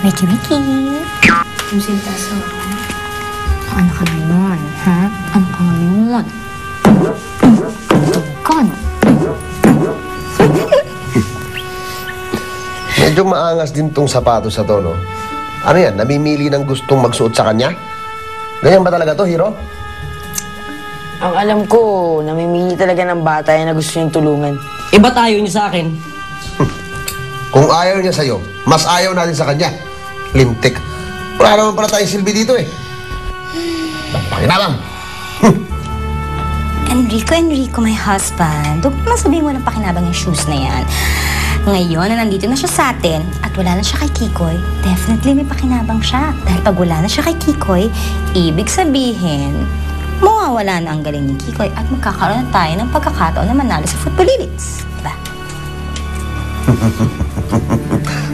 Wiki. Yung sintaso. Ano ka ngayon, ha? Ano ka ngayon? Tungkon. Medyo maangas din tong sapatos sa to, no? Ano yan? Namimili ng gustong magsuot sa kanya? Ganyan ba talaga to, Hiro? Ang alam ko, namimili talaga ng bata na gusto niyang tulungan. Eh, ba't ayaw niya sa akin? Kung ayaw niya sa'yo, mas ayaw natin sa kanya. Lintik. Wala naman pala tayong silbi dito, eh. Pakinabang. Enrico, my husband. Huwag mo sabihin walang pakinabang yung shoes na yan. Ngayon na nandito na siya sa atin at wala na siya kay Kikoy, definitely may pakinabang siya. Dahil pag wala na siya kay Kikoy, ibig sabihin, mawawala na ang galing ni Kikoy at magkakaroon na tayo ng pagkakataon na manalo sa Football Elite. Diba?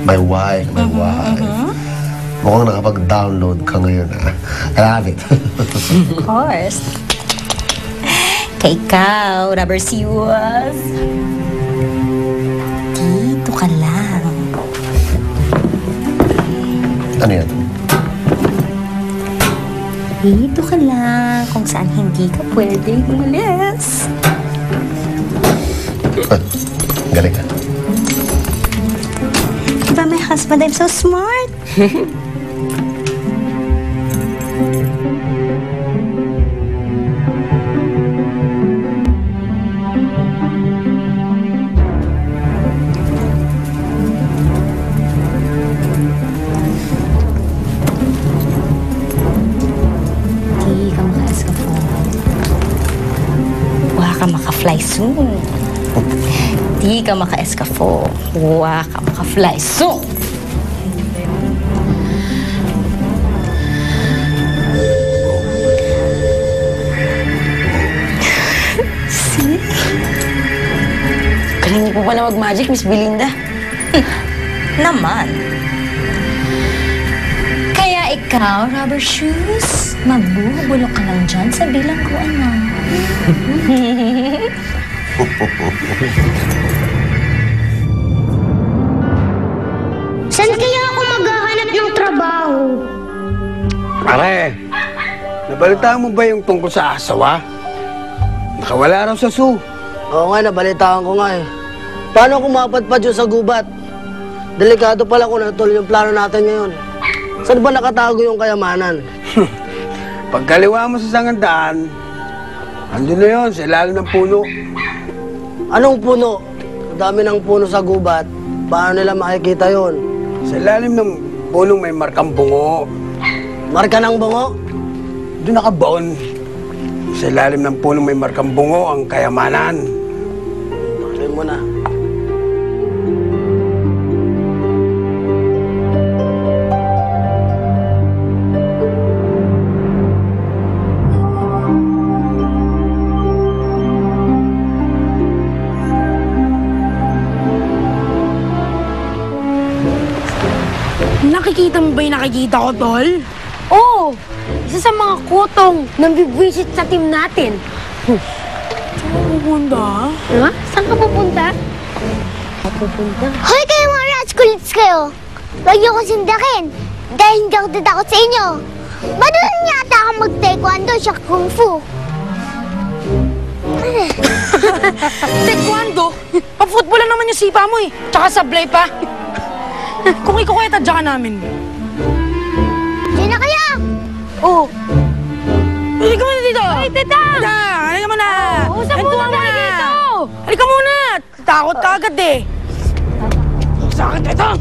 My wife. Mukhang nakapag-download ka ngayon, ha? I love it. Of course. Kay ikaw, rubber shoes. Dito ka lang. Ano yan? Dito ka lang kung saan hindi ka pwedeng umalis. Galing ka. Diba, my husband, I'm so smart. Maka-fly soon. Di ka maka-escafo. Huwag ka maka-fly soon. See? Galing niyo po pala mag-magic, Miss Belinda. Naman. Kaya ikaw, rubber shoes, magbubulok ka lang dyan sa bilangguan mo. Saan kaya ako maghahanap ng trabaho? Pare, nabalitaan mo ba yung tungkol sa asawa? Nakawala raw sa zoo. Oo nga, nabalitaan ko nga eh. Paano kung mapadpad yun sa gubat? Delikado pala kung natuloy yung plano natin ngayon. Saan ba nakatago yung kayamanan? Pagkaliwa mo sa sangandaan, andun na yun, sa ilalim ng puno. Anong puno? Ang dami ng puno sa gubat. Paano nila makikita yon? Sa ilalim ng punong may markang bungo. Marka ng bungo? Doon nakabaon. Sa ilalim ng punong may markang bungo ang kayamanan. Tuloy mo na. Nakikita mo ba yung nakikita ko, Tol? Oo! Isa sa mga kutong nambibwisit sa team natin. Saan ka pupunta? Ha? Saan ka pupunta? Pupunta? Hoy kayo mga rats kulits kayo! Huwag niyo ko sindakin dahil hindi ako tatakot sa inyo. Madunong yata ako mag-taekwondo siya kung fu. Taekwondo? Pa-football lang naman yung sipa mo eh. Tsaka sablay pa. Kung ikaw kaya tadya ka namin. Diyan na kaya! Oo. Halika muna dito. Ay, tita! Tita, halika muna. Usap muna tayo dito. Halika muna. Takot ka agad eh. Sa akin, tita.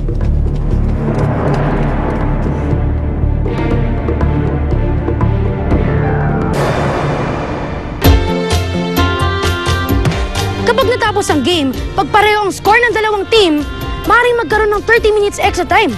Kapag natapos ang game, pag pareho ang score ng dalawang team, maaaring magkaroon ng 30 minutes extra time.